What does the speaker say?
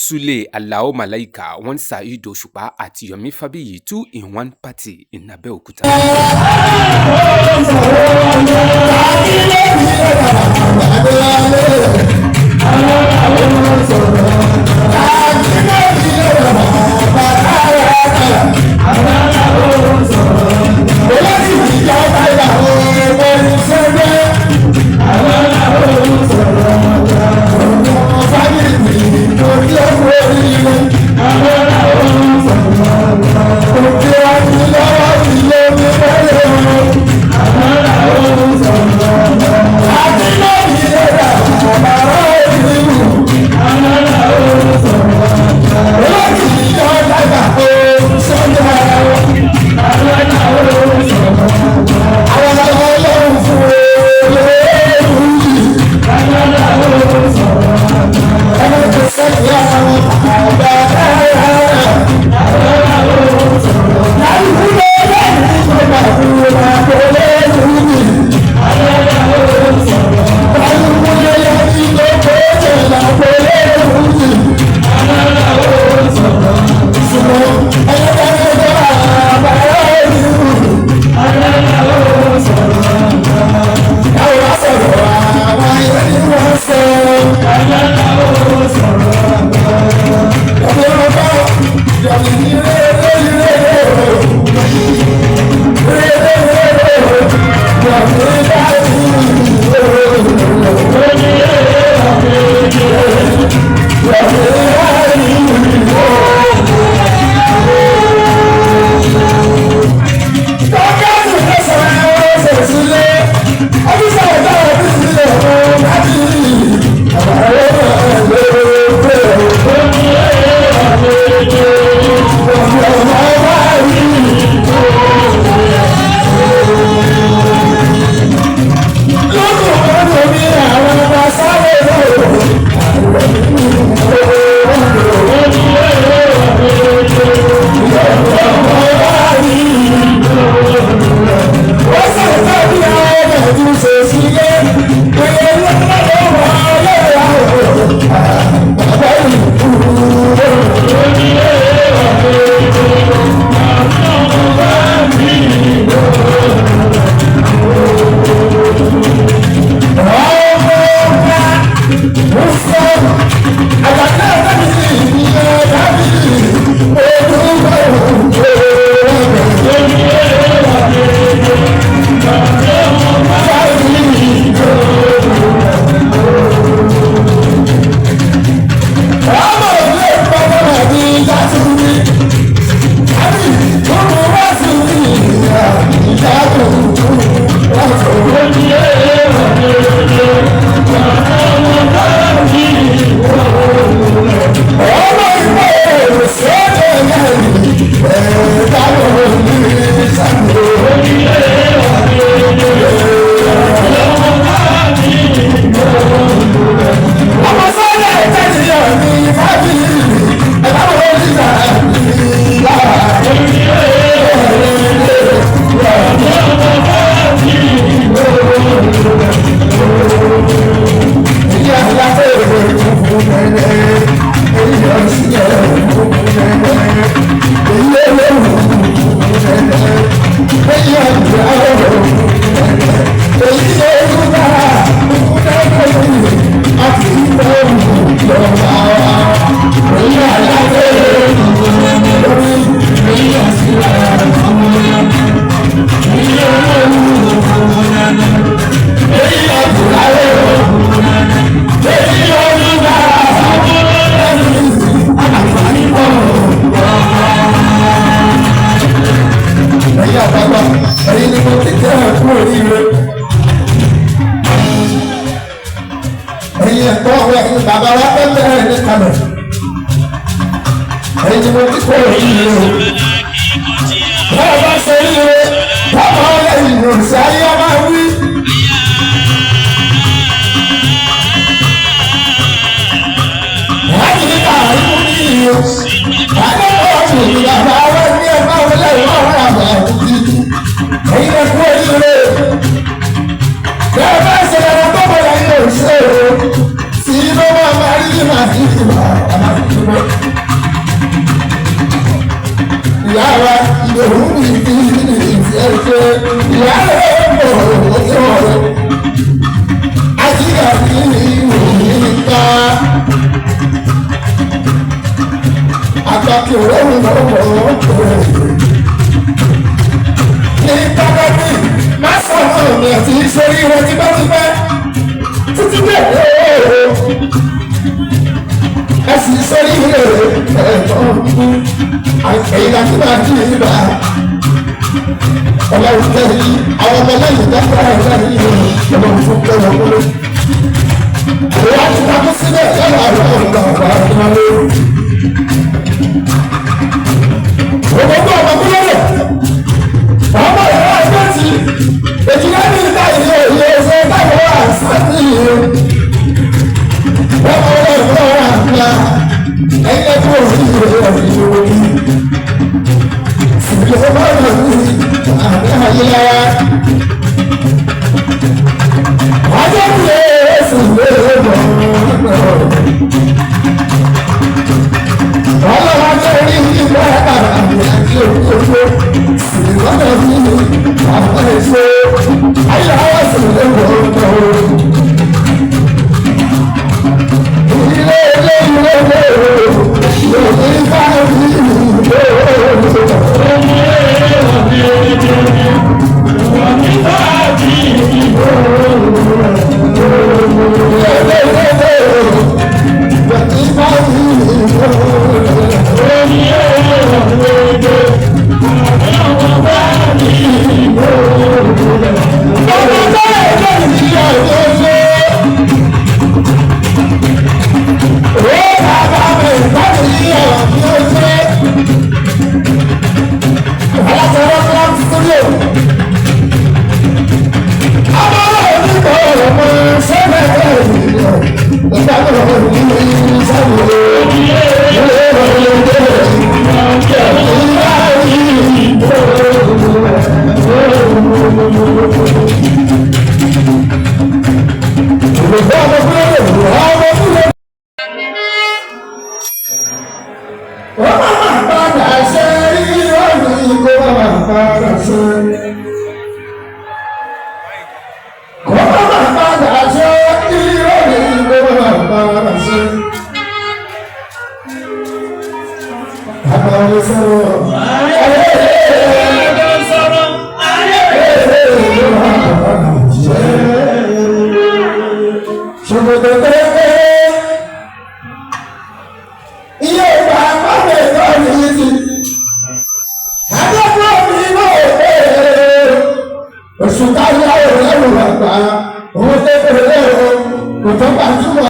Sule Alao Malaika, one Saheed Òṣùpá àti Yomi Fabiyi, 2 in 1 party in Abeokuta. òun ní ìfẹ́ ṣe ìyá rẹ̀ bọ̀ ọ̀ṣọ́ àjíyà ní ìròyìn ká àgbàkì òun lọ́wọ́ ọ̀pẹ̀ ní pápákí má sọ̀rọ̀ mi àti ìṣòrí rẹ̀ tipẹ́tipẹ́ títí bẹ́ẹ̀ ẹ̀sìn sórí rẹ̀ ẹ̀tọ́ ẹ̀yìn láti máa dín nígbà ọlọ́run kẹ́rin àwọn ọmọ lẹ́yìn dákọ̀ ẹ̀rẹ́ yìí ọlọ́run fún kẹ́rin ọmọlé ìwà ti takú sílẹ̀ lọ́wọ́ àwọn ọ̀gá ọ̀gá ọ̀gá lé ògbógbó ọmọkúnlẹ̀ rẹ̀ ọmọ ìwà ẹgbẹ́ ti èjìlá ní ìta ìlú ìlú ẹsẹ̀ táwọn àṣà ní ìlú wọ́n kọ́ lọ́wọ́ àgbà ẹgbẹ́ tó rí ìrẹ̀ ìlú orí ìjọba bá wà ní àgbà ayélujára ọjọ́ ìwé èsì ìwé ìwé ọlọ́wọ́ tó rí ìgbà àmì àti òkúrò ìgbọ́dọ̀ ní àwọn èso ayélujára sì lè wọ̀